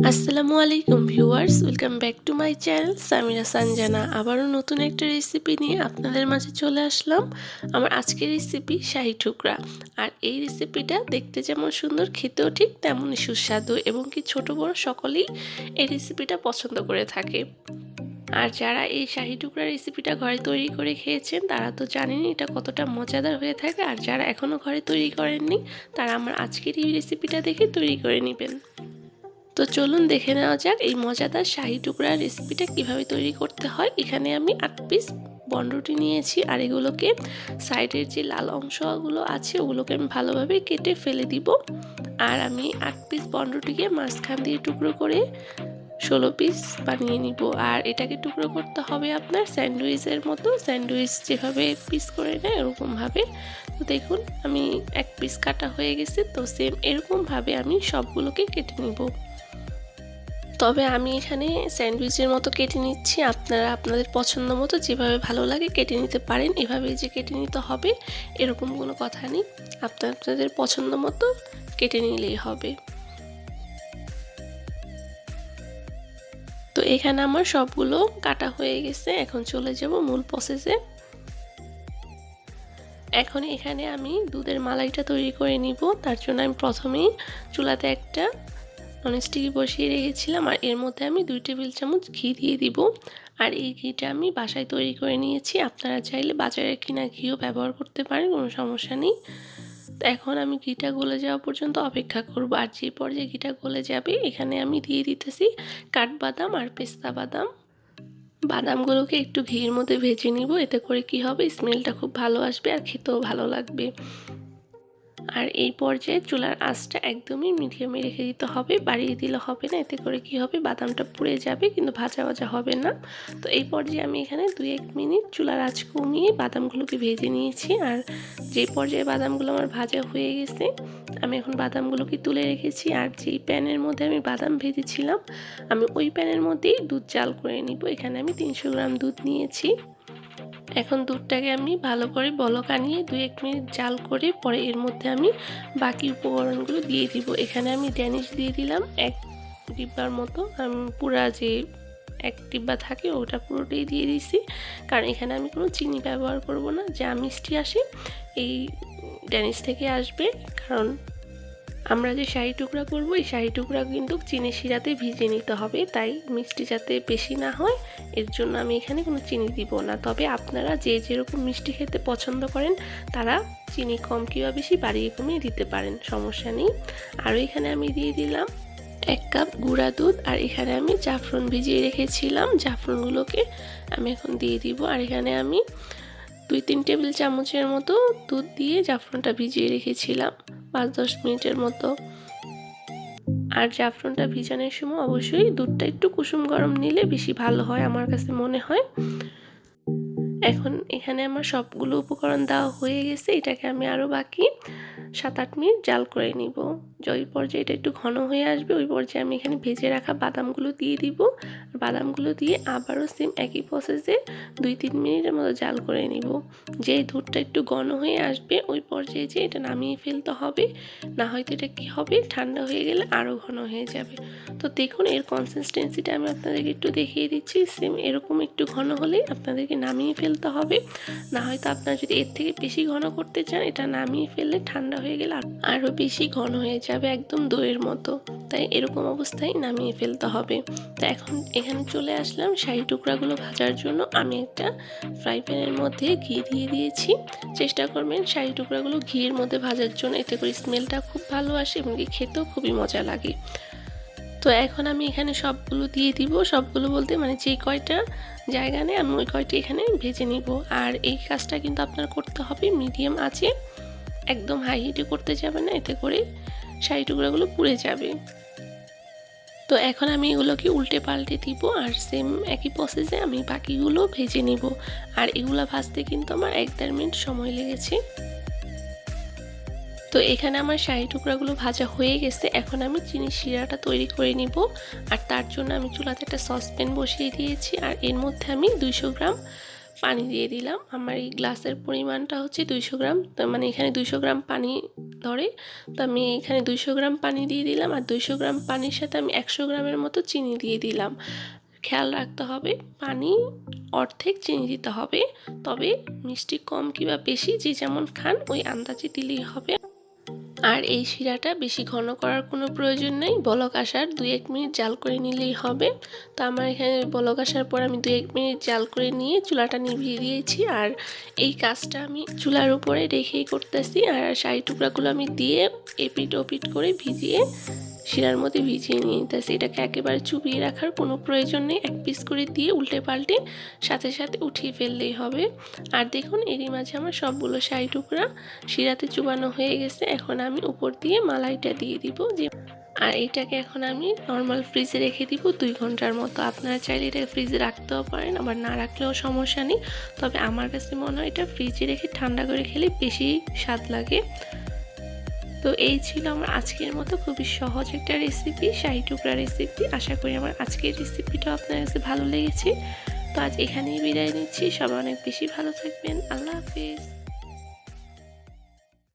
আসসালামু আলাইকুম viewers, welcome back to my channel Samira Sanjana. আবারও নতুন একটা রেসিপি নিয়ে আপনাদের মাঝে চলে আসলাম। আমার আজকের রেসিপি শাহি টুকরা। আর এই রেসিপিটা দেখতে যেমন সুন্দর, খেতেও ঠিক তেমনই সুস্বাদু এবং কি ছোট বড় সকলেই এই রেসিপিটা পছন্দ করে থাকে। আর যারা এই শাহি টুকরা রেসিপিটা ঘরে তৈরি করে খেয়েছেন তারা তো জানেনই এটা কতটা মজাদার হয়ে থাকে। আর যারা এখনও ঘরে তৈরি করেননি তারা আমার আজকের এই রেসিপিটা দেখে তৈরি করে নেবেন। তো চলুন দেখে নেওয়া যাক এই মজাদার শাহি টুকরা রেসিপিটা কিভাবে তৈরি করতে হয়। এখানে আমি 8 পিস বনরুটি নিয়েছি আর এগুলোকে সাইডের যে লাল অংশগুলো আছে ওগুলোকে আমি ভালোভাবে কেটে ফেলে দিব। আর আমি 8 পিস বনরুটিকে মাঝখান দিয়ে টুকরো করে 16 পিস বানিয়ে নিব। আর এটাকে টুকরো করতে হবে আপনার স্যান্ডউইচের মতো, স্যান্ডউইচ যেভাবে পিস করে নেয় এরকমভাবে। তো দেখুন আমি 1 পিস কাটা হয়ে গেছে। তো সেম এরকমভাবে আমি সবগুলোকে কেটে নিব। তবে আমি এখানে স্যান্ডউইচের মতো কেটে নিচ্ছি। আপনারা আপনাদের পছন্দ মতো যেভাবে ভালো লাগে কেটে নিতে পারেন। এভাবে যে কেটে নিতে হবে এরকম কোনো কথা নেই, আপনাদের পছন্দ মতো কেটে নিলেই হবে। তো এখানে আমার সবগুলো কাটা হয়ে গেছে। এখন চলে যাব মূল প্রসেসে। এখন এখানে আমি দুধের মালাইটা তৈরি করে নিব। তার জন্য আমি প্রথমেই চুলাতে একটা ননস্টিকি বসিয়ে রেখেছিলাম আর এর মধ্যে আমি 2 টেবিল চামচ ঘি দিয়ে দিব। আর এই ঘিটা আমি বাসায় তৈরি করে নিয়েছি। আপনারা চাইলে বাজারে কিনা ঘিও ব্যবহার করতে পারেন, কোনো সমস্যা নেই। তো এখন আমি ঘিটা গলে যাওয়া পর্যন্ত অপেক্ষা করব। আর যে পর্যায়ে ঘিটা গলে যাবে এখানে আমি দিয়ে দিতেছি কাঠবাদাম আর পেস্তা বাদাম। বাদামগুলোকে একটু ঘির মধ্যে ভেজে নিব, এতে করে কি হবে, স্মেলটা খুব ভালো আসবে আর খেতেও ভালো লাগবে। আর এই পর্যায়ে চুলার আঁচটা একদমই মিডিয়ামে রেখে দিতে হবে, বাড়িয়ে দিলে হবে না। এতে করে কি হবে, বাদামটা পুড়ে যাবে কিন্তু ভাজা ভাজা হবে না। তো এই পর্যায়ে আমি এখানে 2-1 মিনিট চুলার আঁচ কমিয়ে বাদামগুলোকে ভেজে নিয়েছি। আর যে পর্যায়ে বাদামগুলো আমার ভাজা হয়ে গেছে আমি এখন বাদামগুলোকে তুলে রেখেছি। আর যেই প্যানের মধ্যে আমি বাদাম ভেজেছিলাম আমি ওই প্যানের মধ্যেই দুধ জাল করে নিব। এখানে আমি 300 গ্রাম দুধ নিয়েছি। এখন দুধটাকে আমি ভালো করে বলক আনিয়ে 2-1 মিনিট জাল করে পরে এর মধ্যে আমি বাকি উপকরণগুলো দিয়ে দিব। এখানে আমি ড্যানিশ দিয়ে দিলাম 1 ডিব্বার মতো। পুরা যে 1 ডিব্বা থাকে ওটা পুরোটাই দিয়ে দিয়েছি, কারণ এখানে আমি কোনো চিনি ব্যবহার করব না। যা মিষ্টি আসে এই ড্যানিশ থেকে আসবে, কারণ আমরা যে শাহি টুকরা করব এই শাহি টুকরা কিন্তু চিনি শিরাতে ভিজিয়ে নিতে হবে, তাই মিষ্টি যাতে বেশি না হয় এর জন্য আমি এখানে কোনো চিনি দিব না। তবে আপনারা যে যেরকম মিষ্টি খেতে পছন্দ করেন তারা চিনি কম কিংবা বেশি বাড়িয়ে কমিয়ে দিতে পারেন, সমস্যা নেই। আর এখানে আমি দিয়ে দিলাম 1 কাপ গুঁড়া দুধ। আর এখানে আমি জাফরান ভিজিয়ে রেখেছিলাম, জাফরানগুলোকে আমি এখন দিয়ে দিব। আর এখানে আমি 2-3 টেবিল চামচের মতো দুধ দিয়ে জাফরানটা ভিজিয়ে রেখেছিলাম 5-10 মিনিটের মতো। আর জাফরানটা ভিজানোর সময় অবশ্যই দুধটা একটু কুসুম গরম নিলে বেশি ভালো হয় আমার কাছে মনে হয়। এখন এখানে আমার সবগুলো উপকরণ দেওয়া হয়ে গেছে। এটাকে আমি আরও বাকি 7-8 মিনিট জাল করে নিব। ওই পর্যায়ে এটা একটু ঘন হয়ে আসবে ওই পর্যায়ে আমি এখানে ভেজে রাখা বাদামগুলো দিয়ে দিব। বাদামগুলো দিয়ে আবারও সেম একই প্রসেসে 2-3 মিনিটের মতো জাল করে নিব। যেই দুধটা একটু ঘন হয়ে আসবে ওই পর্যায়ে যে এটা নামিয়ে ফেলতে হবে, না হয়তো এটা কি হবে, ঠান্ডা হয়ে গেলে আরও ঘন হয়ে যাবে। তো দেখুন এর কনসিস্টেন্সিটা আমি আপনাদেরকে একটু দেখিয়ে দিচ্ছি। সেম এরকম একটু ঘন হলেই আপনাদেরকে নামিয়ে ফেলতে হবে, না হয়তো আপনারা যদি এর থেকে বেশি ঘন করতে চান এটা নামিয়ে ফেললে ঠান্ডা হয়ে গেলে আরও বেশি ঘন হয়ে যাবে, একদম দইয়ের মতো। তাই এরকম অবস্থায় নামিয়ে ফেলতে হবে। তো এখন এখানে চলে আসলাম শাহি টুকরাগুলো ভাজার জন্য। আমি একটা ফ্রাই প্যানের মধ্যে ঘি দিয়ে দিয়েছি। চেষ্টা করবেন শাহি টুকরাগুলো ঘিয়ের মধ্যে ভাজার জন্য, এতে করে স্মেলটা খুব ভালো আসে এবং খেতেও খুবই মজা লাগে। তো এখন আমি এখানে সবগুলো দিয়ে দিব, সবগুলো বলতে মানে যে কয়টা জায়গা নেই আমি ওই কয়টা এখানে ভেজে নিব। আর এই কাজটা কিন্তু আপনার করতে হবে মিডিয়াম আঁচে, একদম হাই হিটে করতে যাবে না, এতে করে শাহি টুকরাগুলো পুড়ে যাবে। তো এখন আমি এগুলোকে উল্টে পাল্টে দিব আর সেম একই প্রসেসে আমি বাকিগুলো ভেজে নিব। আর এগুলো ভাজতে কিন্তু আমার 1-1.5 মিনিট সময় লেগেছে। তো এখানে আমার শাহি টুকরাগুলো ভাজা হয়ে গেছে। এখন আমি চিনি শিরাটা তৈরি করে নিব। আর তার জন্য আমি চুলাতে একটা সসপ্যান বসিয়ে দিয়েছি আর এর মধ্যে আমি 200 গ্রাম পানি দিয়ে দিলাম। আমার এই গ্লাসের পরিমাণটা হচ্ছে 200 গ্রাম, তার মানে এখানে 200 গ্রাম পানি ধরে। তো আমি এখানে 200 গ্রাম পানি দিয়ে দিলাম, আর 200 গ্রাম পানির সাথে আমি 100 গ্রামের মতো চিনি দিয়ে দিলাম। খেয়াল রাখতে হবে পানি অর্ধেক চিনি দিতে হবে, তবে মিষ্টি কম কিংবা বেশি যে যেমন খান ওই আন্দাজে দিলেই হবে। আর এই শিরাটা বেশি ঘন করার কোনো প্রয়োজন নেই, বলক আসার 2-1 মিনিট জাল করে নিলেই হবে। তো আমার এখানে বলক আসার পর আমি 2-1 মিনিট জাল করে নিয়ে চুলাটা নিভিয়ে দিয়েছি। আর এই কাজটা আমি চুলার উপরে রেখেই করতেছি। আর শাহি টুকরাগুলো আমি দিয়ে এপিট ওপিট করে ভিজিয়ে শিরার মধ্যে ভিজিয়ে নিয়ে নিতেছি। এটাকে একেবারে চুবিয়ে রাখার কোনো প্রয়োজন নেই, এক পিস করে দিয়ে উল্টে পাল্টে সাথে সাথে উঠিয়ে ফেললেই হবে। আর দেখুন এরই মাঝে আমার সবগুলো শাহি টুকরা শিরাতে চুবানো হয়ে গেছে। এখন আমি উপর দিয়ে মালাইটা দিয়ে দিব। আর এইটাকে এখন আমি নর্মাল ফ্রিজে রেখে দিব 2 ঘন্টার মতো। আপনারা চাইলে এটা ফ্রিজে রাখতেও পারেন, আবার না রাখলেও সমস্যা নেই। তবে আমার কাছে মনে হয় এটা ফ্রিজে রেখে ঠান্ডা করে খেলে বেশি স্বাদ লাগে। তো এই ছিল আমার আজকের মতো খুবই সহজ একটা রেসিপি, শাহি টুকরা রেসিপি। আশা করি আমার আজকের রেসিপিটা আপনার কাছে ভালো লেগেছে। তো আজ এখানেই বিদায় নিচ্ছি। সবাই অনেক বেশি ভালো থাকবেন। আল্লাহ হাফেজ।